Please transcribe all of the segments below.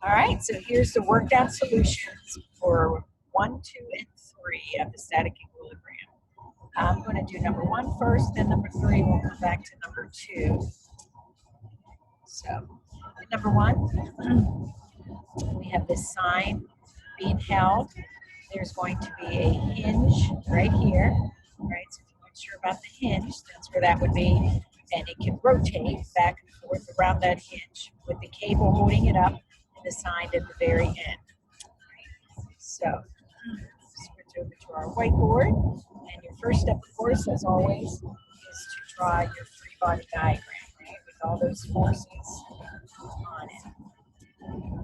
All right, so here's the worked out solutions for 1, 2, and 3 of the static equilibrium. I'm going to do number 1 first, then number 3. We'll come back to number 2. So, number 1, we have this sign being held. There's going to be a hinge right here. Right, so if you're not sure about the hinge, that's where that would be. And it can rotate back and forth around that hinge with the cable holding it up and the sign at the very end. Right. So, switch over to our whiteboard. And your first step, of course, as always, is to draw your free body diagram, right, with all those forces on it.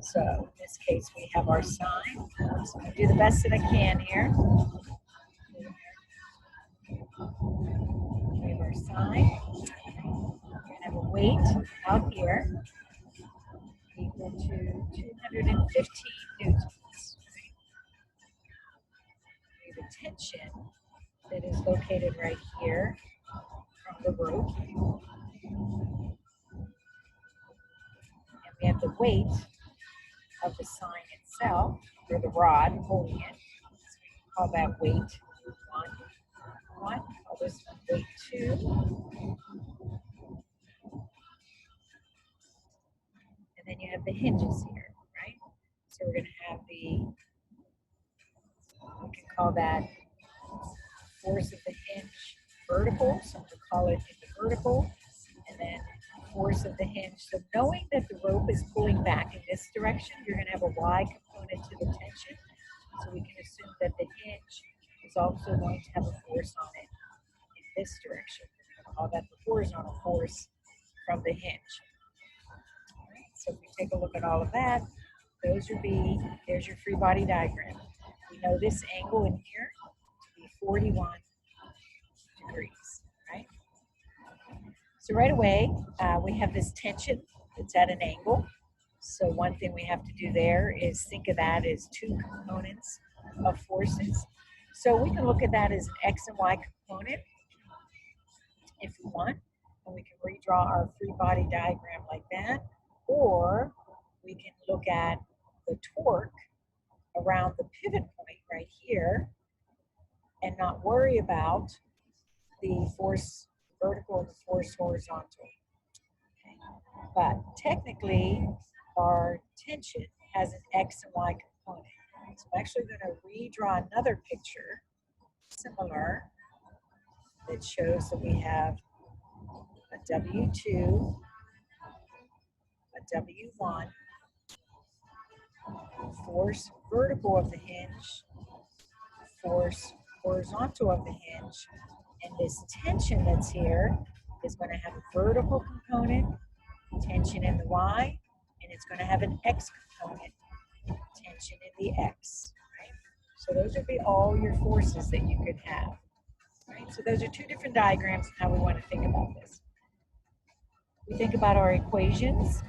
So in this case, we have our sign. So I'm going to do the best that I can here. We have our sign. We're going to have a weight out here equal to 215 newtons. We have a tension that is located right here from the rope. And we have the weight of the sign itself, or the rod holding it. So we can call that weight 1. Call this one weight 2. And then you have the hinges here, right? So we're going to have we can call that force of the hinge vertical. So we'll call it in the vertical. And then force of the hinge. So knowing that the rope is pulling back in this direction, you're going to have a Y component to the tension. So we can assume that the hinge is also going to have a force on it in this direction. We're going to call that the horizontal force from the hinge. All right, so if we take a look at all of that, there's your free body diagram. We know this angle in here to be 41 degrees, right? So right away, we have this tension that's at an angle. So one thing we have to do there is think of that as two components of forces. So we can look at that as an X and Y component if we want, and we can redraw our free body diagram like that, or we can look at the torque around the pivot point right here and not worry about the force vertical and the force horizontal. Okay. But technically, our tension has an X and Y component. So I'm actually going to redraw another picture similar that shows that we have a W2, a W1, force vertical of the hinge, force horizontal of the hinge, and this tension that's here is going to have a vertical component, tension in the Y, and it's going to have an X component, tension in the X, right? So those would be all your forces that you could have, right? So those are two different diagrams of how we want to think about this. We think about our equations.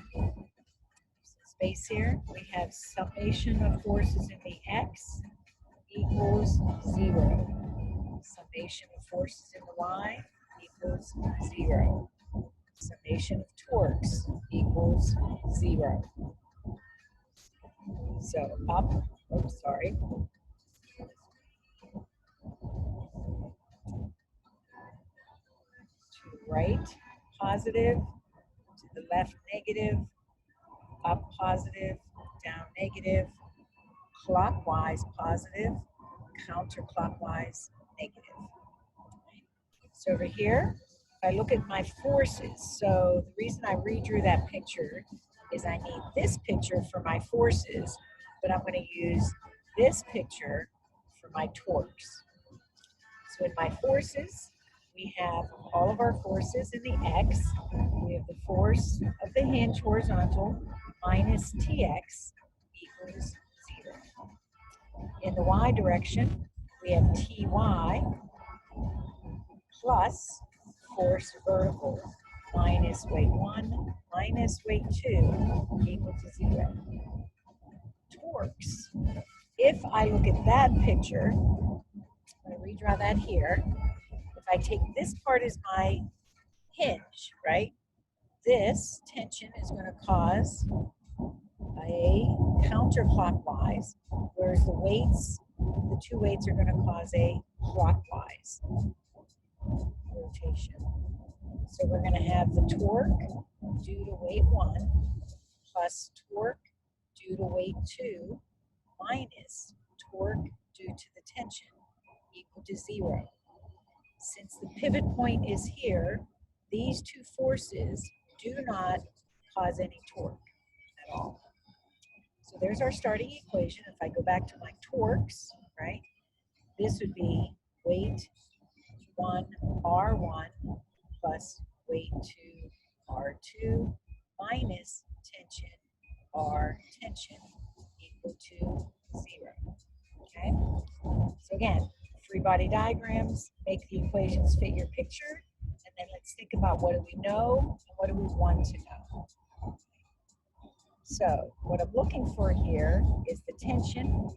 Space here, we have summation of forces in the X equals 0. Summation of forces in the Y equals 0. Summation of torques equals 0. So up, oops, sorry. To the right, positive. To the left, negative. Up, positive. Down, negative. Clockwise, positive. Counterclockwise, negative. So over here, if I look at my forces, so the reason I redrew that picture is I need this picture for my forces, but I'm going to use this picture for my torques. So in my forces, we have all of our forces in the X. We have the force of the hinge horizontal minus Tx equals 0. In the Y direction, we have Ty plus force vertical minus weight 1 minus weight 2 equal to 0. Torques. If I look at that picture, I'm going to redraw that here. If I take this part as my hinge, right, this tension is going to cause a a counterclockwise, whereas the two weights are going to cause a clockwise rotation. So we're going to have the torque due to weight 1 plus torque due to weight 2 minus torque due to the tension equal to 0. Since the pivot point is here, these two forces do not cause any torque at all. So there's our starting equation. If I go back to my torques, right, this would be weight 1 R1 plus weight 2 R2 minus tension R tension equal to 0. Okay, so again, free body diagrams, make the equations fit your picture, and then let's think about what do we know and what do we want to know. So what I'm looking for here is the tension.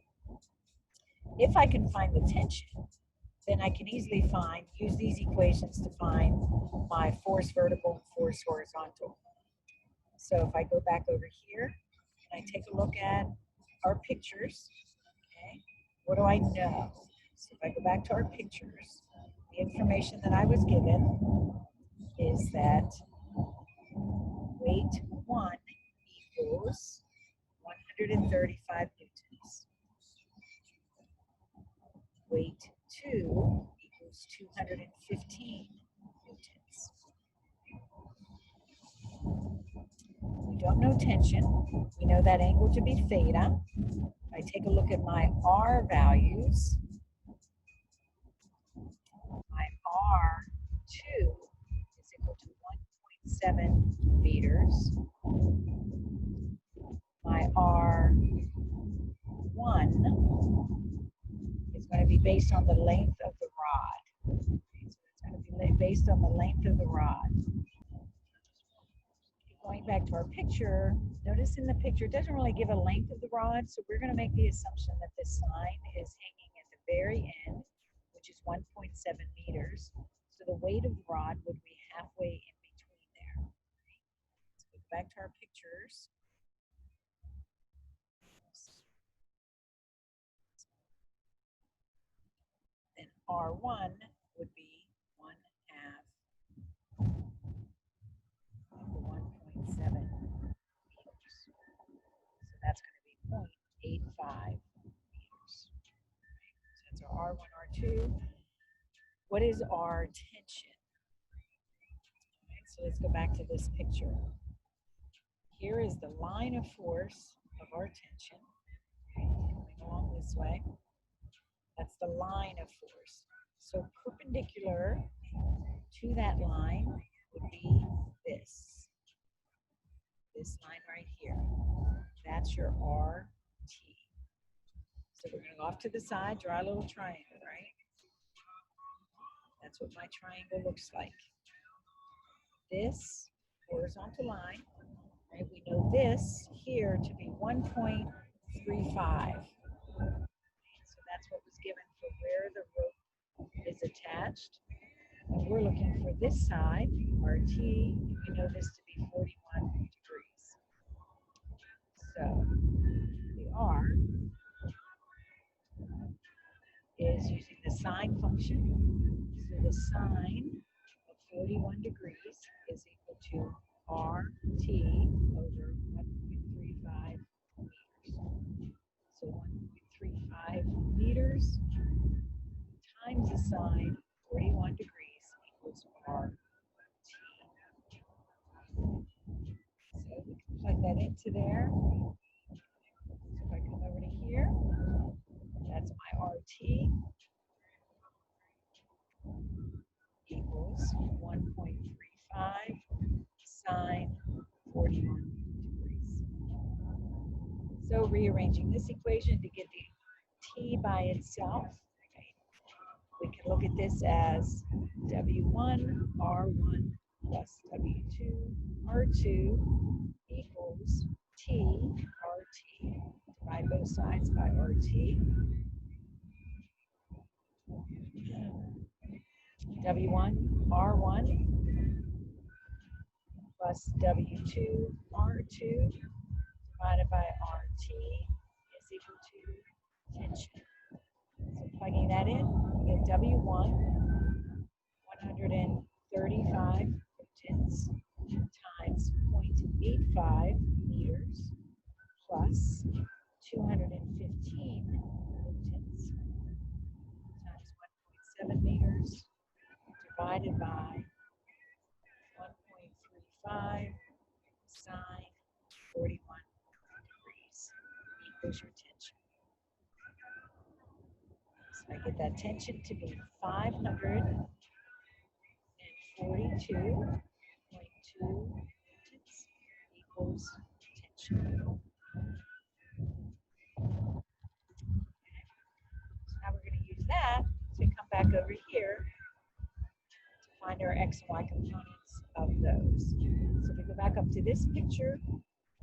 If I can find the tension, then I can easily use these equations to find my force vertical and force horizontal. So if I go back over here and I take a look at our pictures, okay, what do I know? So if I go back to our pictures, the information that I was given is that weight 1 equals 135 newtons. Weight 2 equals 215 newtons. We don't know tension. We know that angle to be theta. If I take a look at my R values, my R2 is equal to 1.7 meters. My R1 is going to be based on the length of the rod. Okay, so it's going to be based on the length of the rod. Going back to our picture, notice in the picture it doesn't really give a length of the rod, so we're going to make the assumption that this sign is hanging at the very end, which is 1.7 meters. So the weight of the rod would be halfway in between there. Okay. Let's go back to our pictures. Then R1 would be 1/2 of the 1.7 meters. So that's going to be 0.85 meters. So that's our R1, R2. What is our tension? Right, so let's go back to this picture. Here is the line of force of our tension. Okay, coming along this way. That's the line of force. So perpendicular to that line would be this. This line right here. That's your RT. So we're going to go off to the side, draw a little triangle, right? That's what my triangle looks like. This horizontal line, right? We know this here to be 1.35. So that's what was given for where the rope is attached. And we're looking for this side, RT, we know this to be 41 degrees. So the R is using the sine function. So the sine of 41 degrees is equal to RT over 1.35 meters. So 1.35 meters times the sine 41 degrees equals RT. So we can plug that into there. So if I come over to here, that's my RT equals 1.35 sine 41 degrees. So rearranging this equation to get the T by itself, okay, we can look at this as W1 R1 plus W2 R2 equals T RT. Divide both sides by RT. W1 R1 plus W2 R2 divided by RT is equal to tension. So plugging that in, you get W1, 135 newtons times 0.85 meters plus 215 newtons times 1.7 meters divided by 1.35 sine 41 degrees equals your tension. So I get that tension to be 542.2 newtons equals tension. So now we're going to use that to come back over here to find our x and y components of those. So if we go back up to this picture,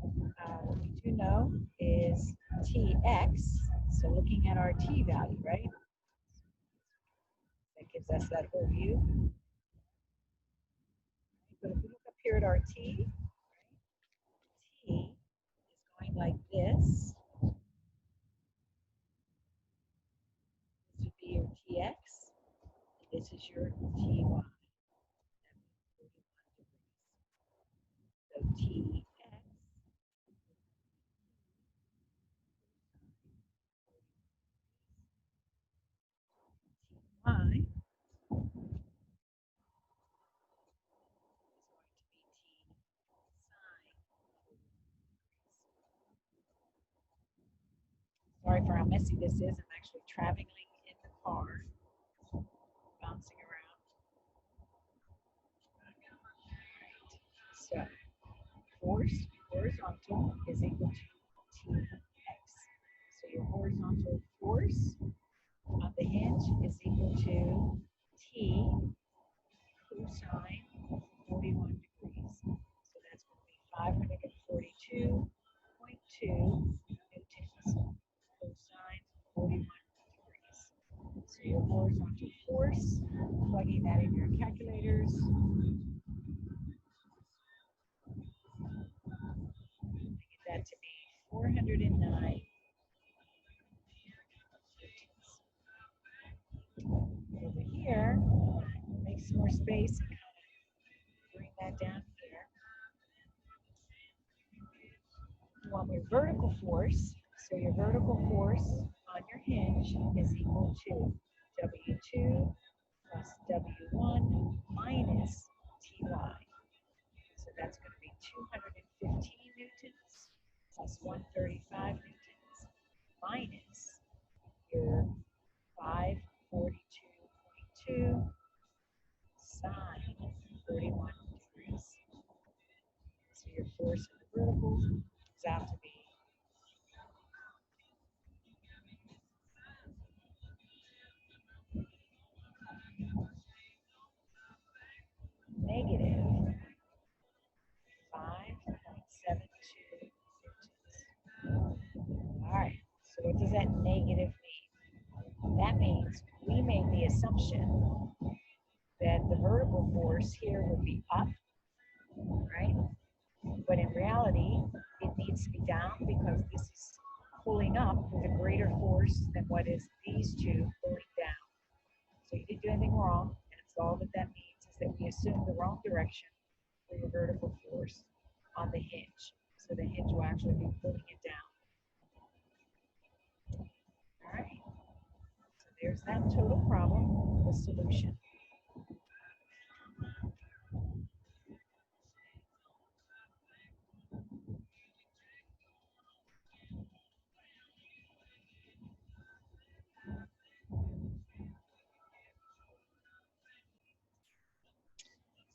what we do know is Tx, so looking at our T value, right? That gives us that whole view. But if we look up here at our T, T is going like this. This would be your Tx, and this is your Ty. So Tx Ty Sorry for how messy this is. I'm actually traveling in the car, bouncing around. So force horizontal is equal to Tx. So your horizontal force on the hinge is equal to T cosine 41 degrees. So that's going to be 542.2 newtons cosine 41 degrees. So your horizontal force, plugging that in your calculators, get that to be 409 newtons. Over here, make some more space and kind of bring that down here. You want your vertical force, so your vertical force on your hinge is equal to W2 plus W1 minus Ty. So that's going to be 215 newtons plus 135 newtons minus your 542.2 sine 41 degrees. So your force in the vertical is out to be negative 5.72 newtons. All right, so what does that negative mean? That means we made the assumption that the vertical force here would be up, right? But in reality, it needs to be down because this is pulling up with a greater force than what is these two pulling down. So you didn't do anything wrong, and it's all that that means is that we assumed the wrong direction for your vertical force on the hinge. So the hinge will actually be pulling it down. All right. So there's that total problem, the solution.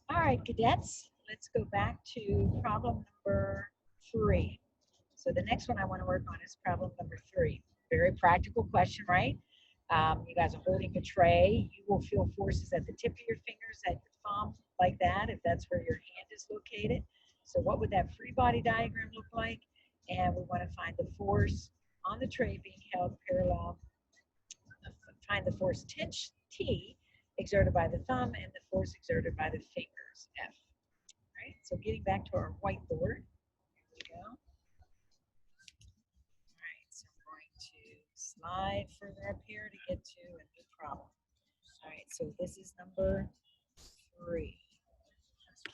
All right, cadets, let's go back to problem number 3. So the next one I want to work on is problem number 3. Very practical question, right? You guys are holding a tray. You will feel forces at the tip of your fingers, at your thumb, like that, if that's where your hand is located. So what would that free body diagram look like? And we want to find the force on the tray being held parallel. Find the force T exerted by the thumb and the force exerted by the fingers, F. Right? So getting back to our whiteboard, here we go. slide further up here to get to a new problem. All right, so this is number 3.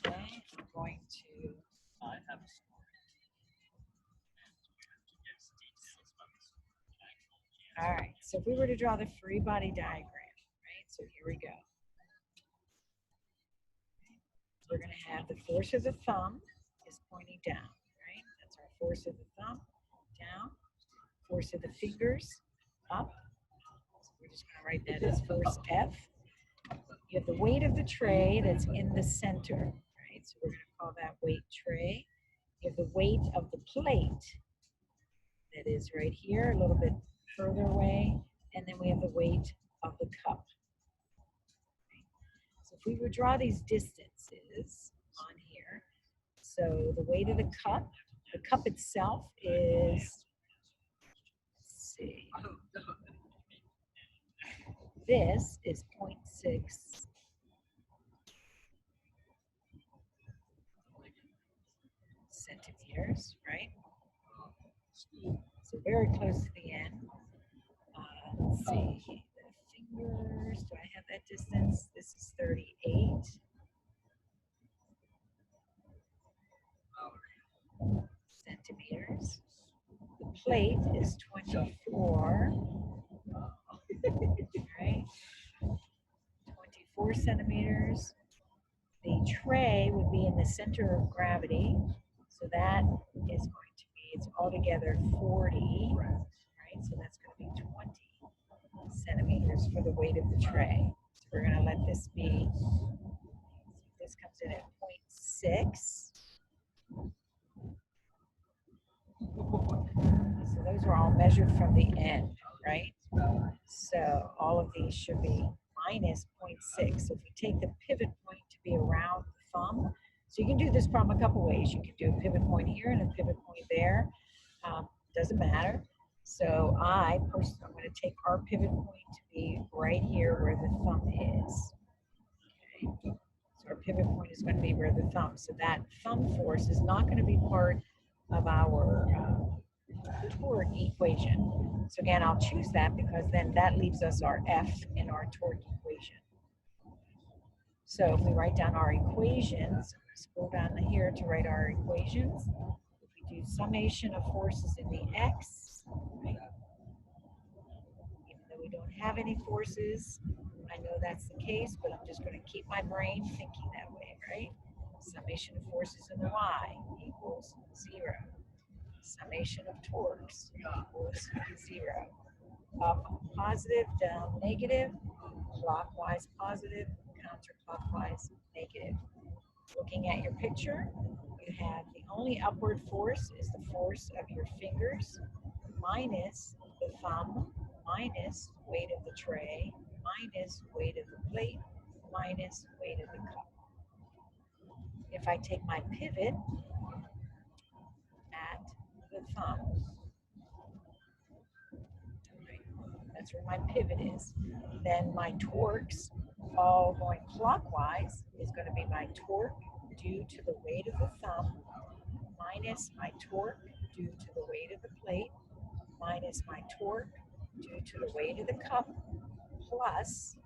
Okay, I'm going to. All right, so if we were to draw the free body diagram, right? So here we go. We're going to have the force of the thumb is pointing down, right? That's our force of the thumb, down. Force of the fingers, up. So we're just going to write that as force F. You have the weight of the tray that's in the center, right? So we're going to call that weight tray. You have the weight of the plate that is right here, a little bit further away. And then we have the weight of the cup. So if we would draw these distances on here, so the weight of the cup itself is, let's see, this is 0.6 centimeters, right? So very close to the end. Let's see, the fingers, do I have that distance? This is 38 centimeters. The plate is 24, right? 24 centimeters. The tray would be in the center of gravity. So that is going to be, it's altogether 40, right? So that's going to be 20 centimeters for the weight of the tray. So we're going to let this be, this comes in at 0.6. So those are all measured from the end, right? So all of these should be minus 0.6. So if we take the pivot point to be around the thumb, so you can do this problem a couple ways. You can do a pivot point here and a pivot point there. Doesn't matter. So I'm going to take our pivot point to be right here where the thumb is. Okay. So our pivot point is going to be where the thumb. So that thumb force is not going to be part of our torque equation. So again, I'll choose that because then that leaves us our F in our torque equation. So if we write down our equations, scroll down here to write our equations. If we do summation of forces in the X, right? Even though we don't have any forces, I know that's the case, but I'm just going to keep my brain thinking that way, right? Summation of forces in the Y equals 0. Summation of torques equals 0. Up positive, down negative, clockwise positive, counterclockwise negative. Looking at your picture, you have the only upward force is the force of your fingers minus the thumb, minus weight of the tray, minus weight of the plate, minus weight of the cup. If I take my pivot at the thumb, that's where my pivot is, then my torques all going clockwise is going to be my torque due to the weight of the thumb minus my torque due to the weight of the plate minus my torque due to the weight of the cup plus,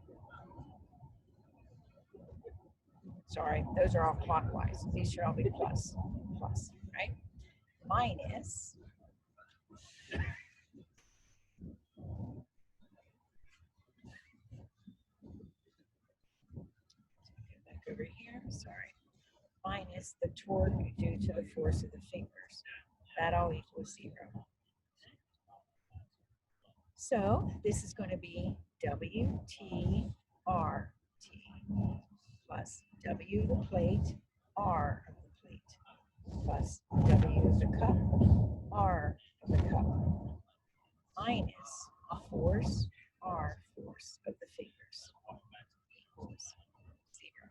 sorry, those are all clockwise. These should all be plus, right? Minus back over here, sorry. Minus the torque due to the force of the fingers. That all equals 0. So this is going to be WTRT plus W the plate, R of the plate, plus W of the cup, R of the cup, minus a force, R force of the fingers, equals 0.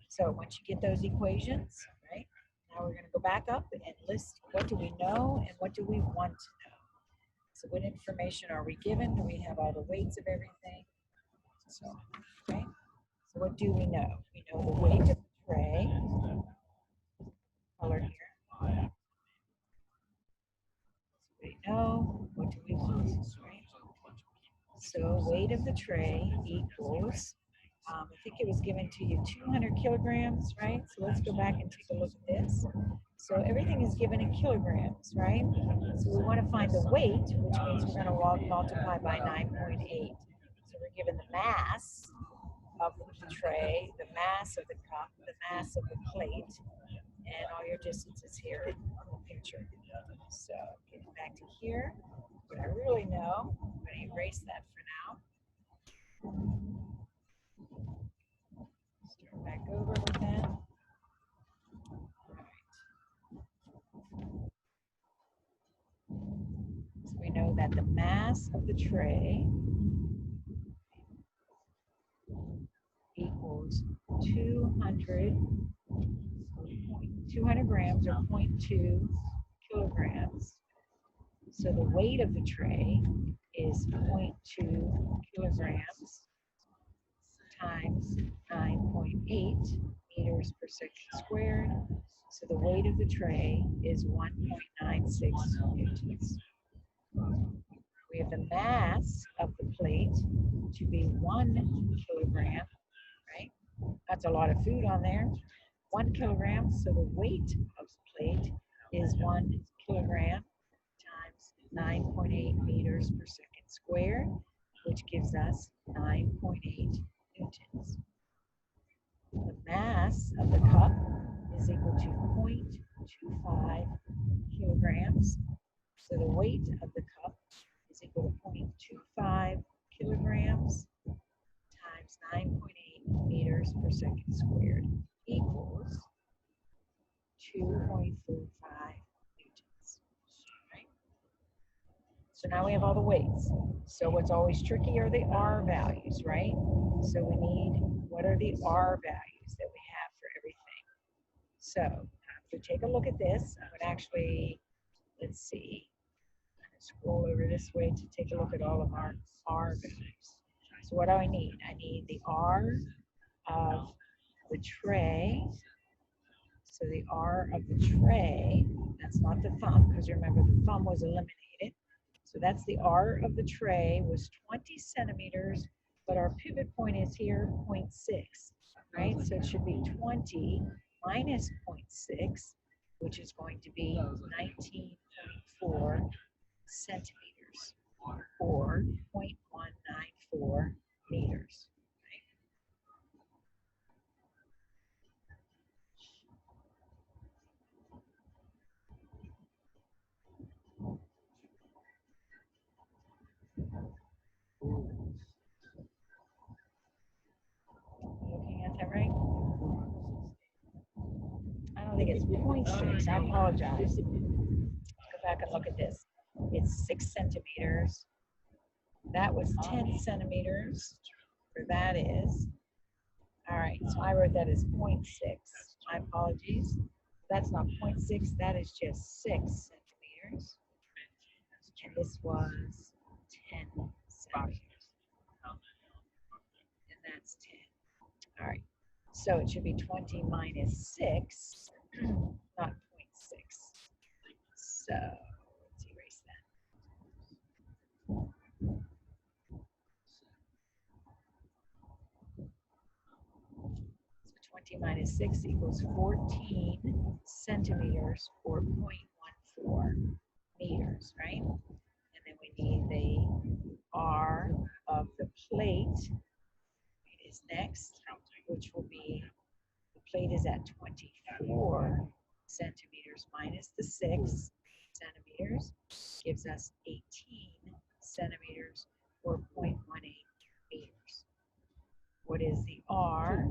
So once you get those equations, right, now we're going to go back up and list what do we know and what do we want to know. So what information are we given? Do we have all the weights of everything? So, okay. So what do we know? We know the weight of the tray, color here. So we know, what do we want? So weight of the tray equals, I think it was given to you 200 kilograms, right? So let's go back and take a look at this. So everything is given in kilograms, right? So we want to find the weight, which means we're going to multiply by 9.8. So we're given the mass of the tray, the mass of the cup, the mass of the plate, and all your distances here on the picture. So getting back to here, what I really know, I'm going to erase that for now. Start back over with that. So we know that the mass of the tray equals 200 grams or 0.2 kilograms. So the weight of the tray is 0.2 kilograms times 9.8 meters per second squared. So the weight of the tray is 1.96 newtons. We have the mass of the plate to be 1 kilogram, right? That's a lot of food on there. 1 kilogram, so the weight of the plate is 1 kilogram times 9.8 meters per second squared, which gives us 9.8 newtons. The mass of the cup is equal to 0.25 kilograms. So the weight of the cup is equal to 0.25 kilograms times 9.8 meters per second squared equals 2.45 newtons. Right? So now we have all the weights. So what's always tricky are the R values, right? So we need, what are the R values that we have for everything? So if we take a look at this, I would actually, let's see, I'm going to scroll over this way to take a look at all of our R values. So what do I need? I need the R of the tray. So the R of the tray, that's not the thumb, because remember the thumb was eliminated. So that's the R of the tray was 20 centimeters, but our pivot point is here 0.6, right? So it should be 20 minus 0.6, which is going to be 19.4 centimeters, or 0.194 meters. Looking at that right? I don't think it's 0.6. I apologize. Go back and look at this. It's 6 centimeters. That was 10 centimeters. Where that is. All right, so I wrote that as 0.6. My apologies. That's not 0.6. That is just 6 centimeters. And this was 10 centimeters. And that's 10. All right. So it should be 20 minus 6, not 0.6. So let's erase that. So 20 minus 6 equals 14 centimeters or 0.14 meters, right? And then we need the R of the plate is next, which will be, the plate is at 24 centimeters minus the 6 centimeters, gives us 18 centimeters or 0.18 meters. What is the R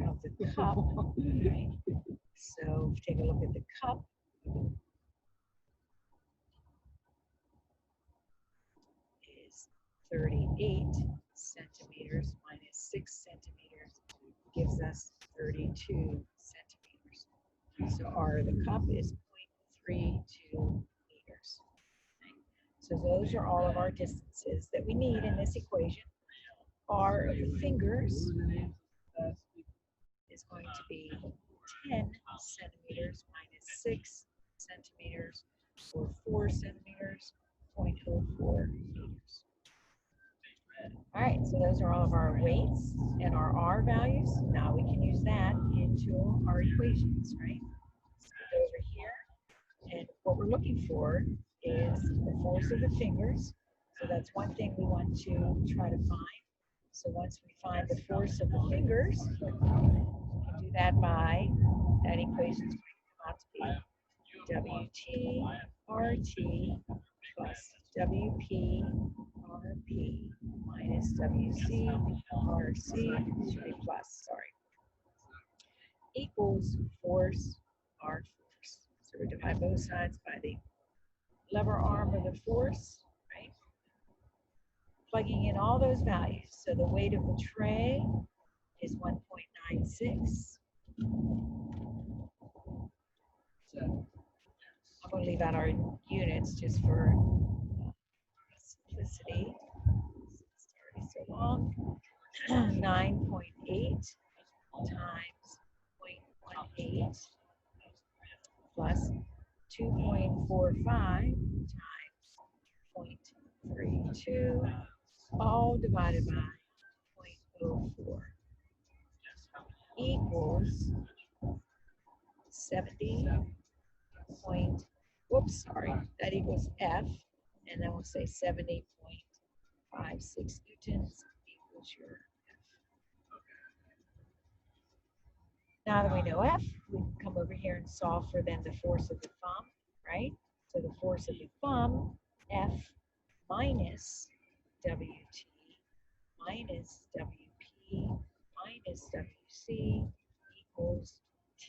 of the cup, right? So take a look at the cup. Is 38 centimeters minus 6 centimeters gives us 32 centimeters. So R of the cup is 0.32 meters. Okay. So those are all of our distances that we need in this equation. R of the fingers is going to be 10 centimeters minus 6 centimeters or 4 centimeters, 0.04 meters. those are all of our weights and our R values. Now we can use that into our equations, right? Let's go over here, and what we're looking for is the force of the fingers. So that's one thing we want to try to find. So once we find the force of the fingers, we can do that by that equation is going to come out to be WT RT plus WP RP minus WC RC, should be plus, sorry, equals force R force. So we divide both sides by the lever arm of the force, right? Plugging in all those values. So the weight of the tray is 1.96. So I'm going to leave out our units just for simplicity. It's already so long. 9.8 times 0.18 plus 2.45 times 0.32, all divided by 0.04 equals 70 point, whoops, sorry, that equals F, and then we'll say 70.56 newtons equals your F. Now that we know F, we can come over here and solve for then the force of the thumb, right? So the force of the thumb, F minus WT minus WP minus WC equals T.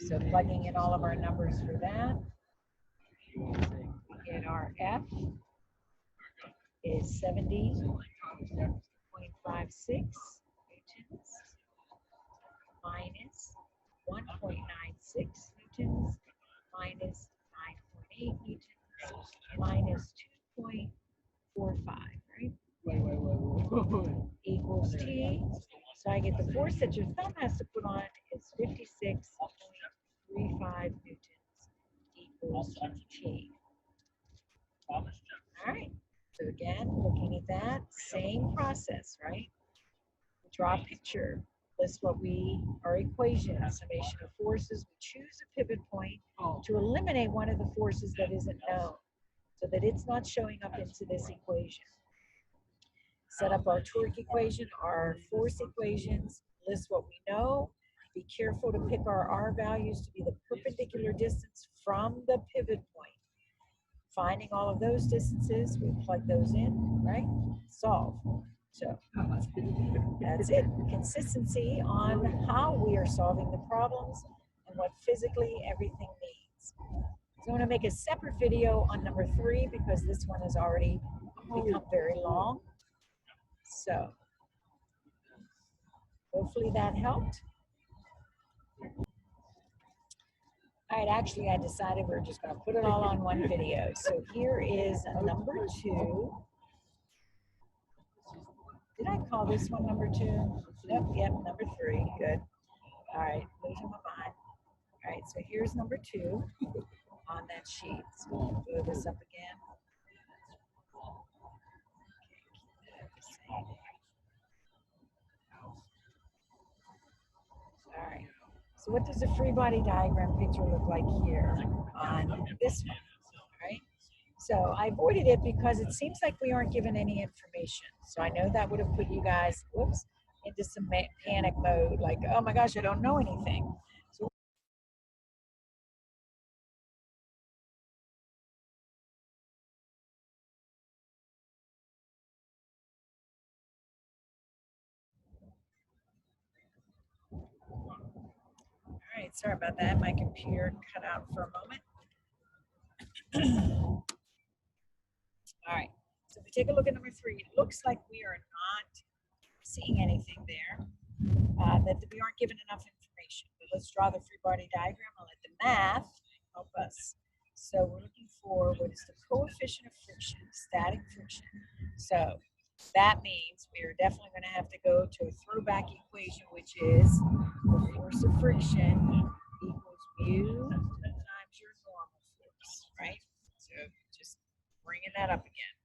So plugging in all of our numbers for that, we get our F is 70.56 newtons minus 1.96 newtons minus 9.8 newtons minus 2.45, right? Equals T. So I get the force that your thumb has to put on is 56.35 newtons equals T. All right. So again, looking at that, same process, right? We draw a picture, list what our equation, summation of forces. We choose a pivot point to eliminate one of the forces that isn't known so that it's not showing up into this equation. Set up our torque equation, our force equations, list what we know. Be careful to pick our R values to be the perpendicular distance from the pivot point. Finding all of those distances, we plug those in, right? Solve. So that's it. Consistency on how we are solving the problems and what physically everything needs. So I'm going to make a separate video on number 3 because this one has already become very long. So hopefully that helped. All right, actually I decided we're just going to put it all on one video. So here is number 2. Did I call this one number 2? Nope, yep, number 3, good. All right, losing my mind. All right, so here's number 2 on that sheet. So we'll blow this up again. All right, so what does a free body diagram picture look like here on this one? All right, so I avoided it because it seems like we aren't given any information. So I know that would have put you guys, whoops, into some panic mode, like, oh my gosh, I don't know anything. So all right, sorry about that. My computer cut out for a moment. All right, so if we take a look at number 3, it looks like we are not seeing anything there, that we aren't given enough information. But let's draw the free body diagram. I'll let the math help us. So we're looking for what is the coefficient of friction, static friction. So that means we are definitely going to have to go to a throwback equation, which is the force of friction equals mu times your normal force, right? So just bringing that up again.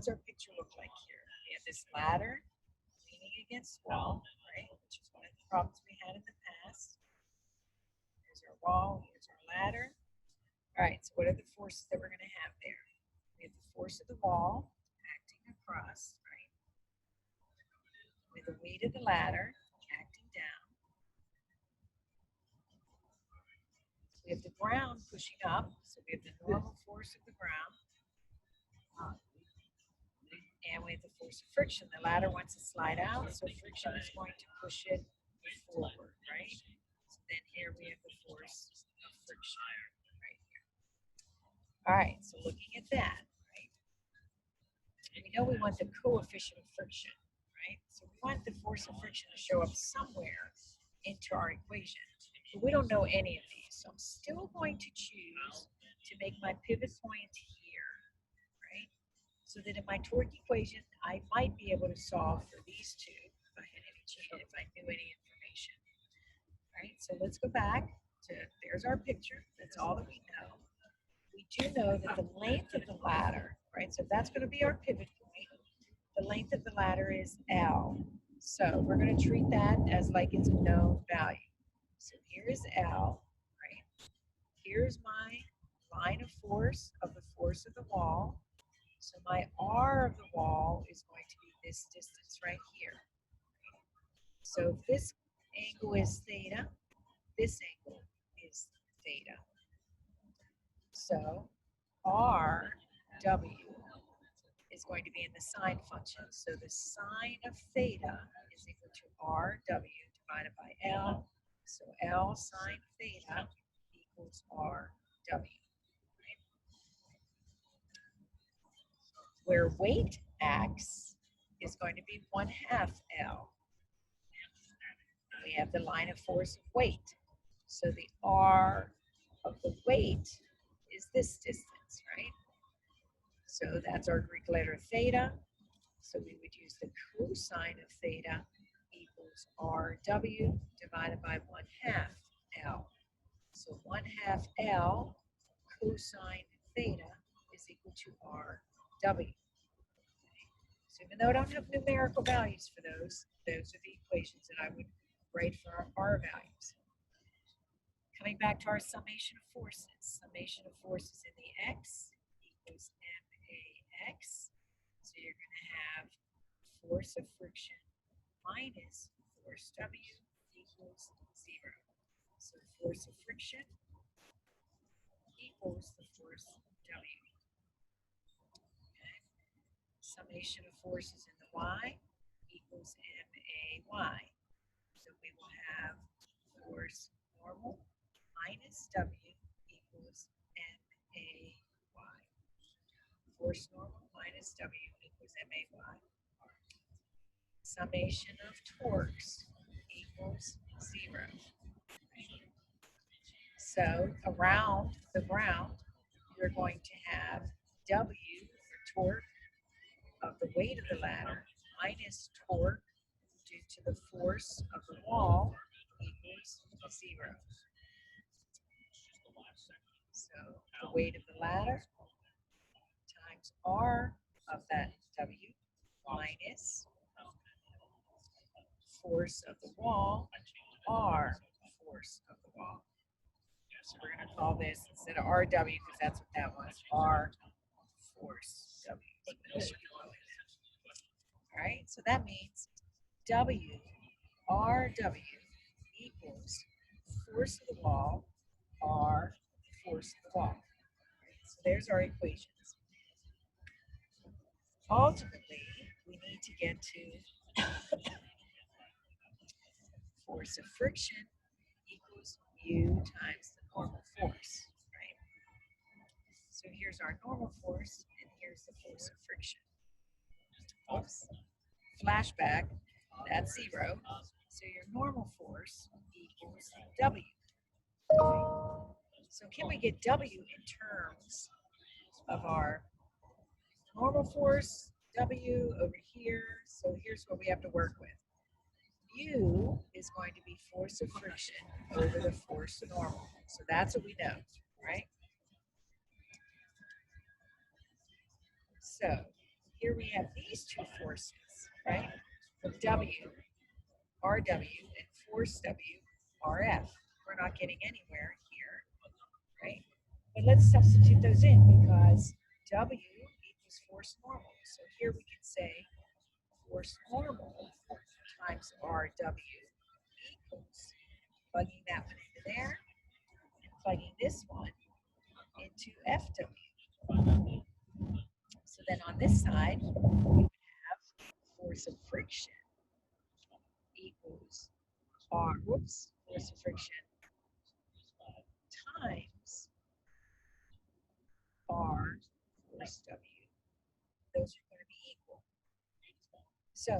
does our picture look like here? We have this ladder leaning against the wall, right? Which is one of the problems we had in the past. Here's our wall, here's our ladder. All right, so what are the forces that we're going to have there? We have the force of the wall acting across, right? With the weight of the ladder acting down. We have the ground pushing up, so we have the normal force of the ground. And we have the force of friction. The ladder wants to slide out, so friction is going to push it forward, right? So then here we have the force of friction right here. All right, so looking at that, right? We know we want the coefficient of friction, right? So we want the force of friction to show up somewhere into our equation. But we don't know any of these, so I'm still going to choose to make my pivot point here, right? So that in my torque equation, I might be able to solve for these two if I knew any information. All right, so let's go back to, there's our picture. That's all that we know. We do know that the length of the ladder, right? So that's going to be our pivot point. The length of the ladder is L. So we're going to treat that as like it's a known value. So here's L, right? Here's my line of force of the force of the wall. So my R of the wall is going to be this distance right here. So if this angle is theta, this angle is theta. So RW is going to be in the sine function. So the sine of theta is equal to RW divided by L. So L sine theta equals RW. Where weight acts is going to be 1/2 L. We have the line of force of weight. So the R of the weight is this distance, right? So that's our Greek letter theta. So we would use the cosine of theta equals RW divided by 1/2 L. So 1/2 L cosine theta is equal to RW. So even though I don't have numerical values for those are the equations that I would write for our R values. Coming back to our summation of forces. Summation of forces in the X equals MAX. So you're going to have force of friction minus force W equals 0. So force of friction equals the force W. Okay. Summation of forces in the Y equals MAY. So we will have force normal minus W equals MAY. Force normal minus W equals MAY. Summation of torques equals 0. So around the ground, you're going to have W for torque of the weight of the ladder minus torque due to the force of the wall equals 0. So the weight of the ladder times R of that W minus force of the wall, R force of the wall. So we're going to call this, instead of RW, because that's what that was, R force W. All right, so that means W, RW equals force of the wall, R force of the wall. So there's our equations. Ultimately, we need to get to force of friction equals U times the normal force, right? So here's our normal force, and here's the force of friction. Oops. Flashback, that's 0. So your normal force equals W. So can we get W in terms of our normal force, W over here? So here's what we have to work with. U is going to be force of friction over the force of normal. So that's what we know, right? So here we have these two forces, right? The W, RW, and force W, RF. We're not getting anywhere here, right? But let's substitute those in because W equals force normal. So here we can say force normal times RW equals plugging that one into there and plugging this one into FW. So then on this side, we would have force of friction equals force of friction times R force W. Those are going to be equal. So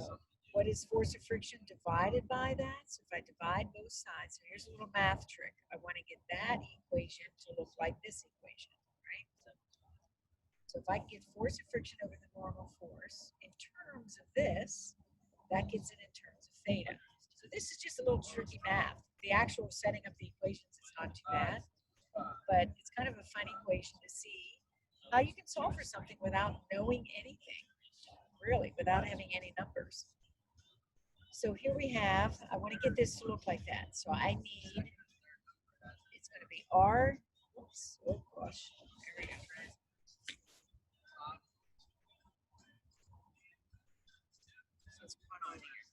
what is force of friction divided by that? So if I divide both sides, so here's a little math trick. I want to get that equation to look like this equation, right? So if I get force of friction over the normal force in terms of this, that gets it in terms of theta. So this is just a little tricky math. The actual setting up the equations is not too bad, but it's kind of a fun equation to see how you can solve for something without knowing anything, really, without having any numbers. So here we have, I want to get this to look like that. So I need, it's going to be R, oops, oh gosh, there we go. So what's going on here?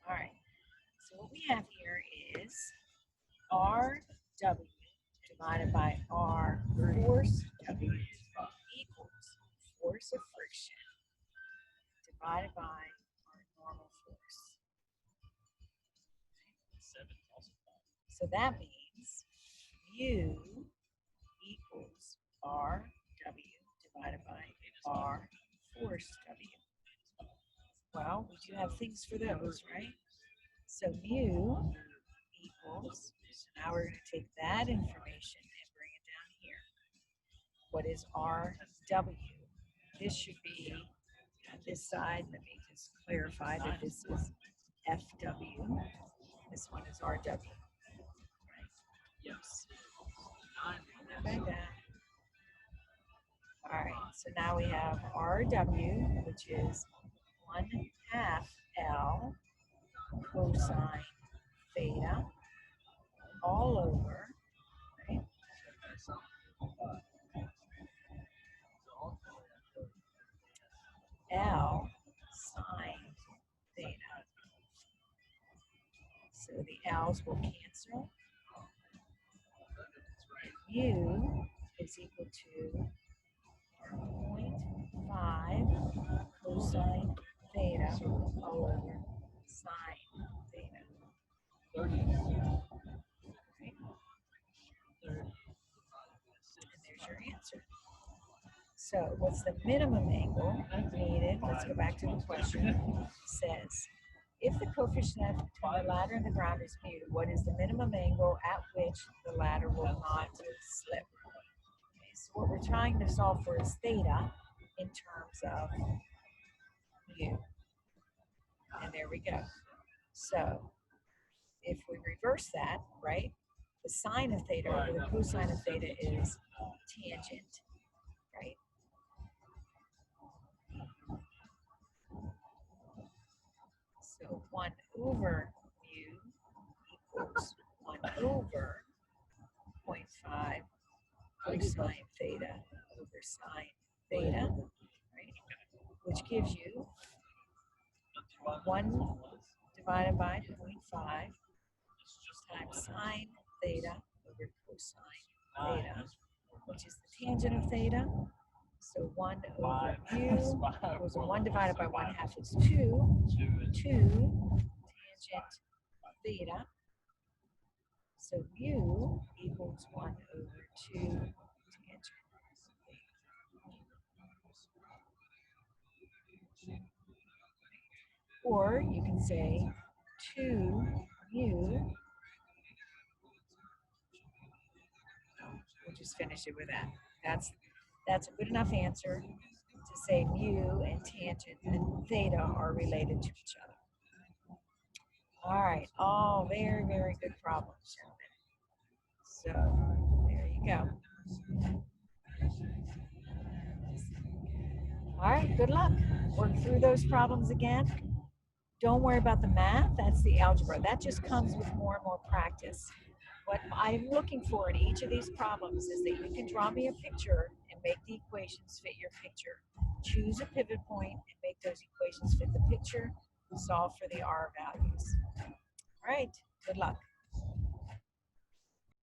All right, so what we have here is RW divided by R force W equals force of friction divided by our normal force. So that means mu equals RW divided by R force W. Well, we do have things for those, right? So mu equals, so now we're going to take that information and bring it down here. What is RW? This should be on this side. Let me just clarify that this is FW. This one is RW. Right? Yes. Okay, all right, so now we have RW, which is 1/2 L cosine theta all over, right? L sine theta. So the L's will cancel. And mu is equal to 0.5 cosine theta all over sine theta. Right? And there's your answer. So what's the minimum angle needed? Let's go back to the question. It says, if the coefficient between the ladder and the ground is mu, what is the minimum angle at which the ladder will not slip? Okay, so what we're trying to solve for is theta in terms of mu. And there we go. So if we reverse that, right, the sine of theta over the cosine of theta is tangent, right? So 1 over mu equals 1 over 0.5 cosine theta over sine theta, right? Which gives you 1 divided by 0.5 times sine theta over cosine theta, which is the tangent of theta. So 1 over mu equals 1 divided by 1/2 is 2. 2 tangent theta. So mu equals 1 over 2 tangent theta. Or you can say 2 mu. We'll just finish it with that. That's a good enough answer to say mu and tangent and theta are related to each other. All right, all very, very good problems, gentlemen. So there you go. All right, good luck. Work through those problems again. Don't worry about the math, that's the algebra. That just comes with more and more practice. What I'm looking for in each of these problems is that you can draw me a picture and make the equations fit your picture. Choose a pivot point and make those equations fit the picture. Solve for the R values. All right, good luck.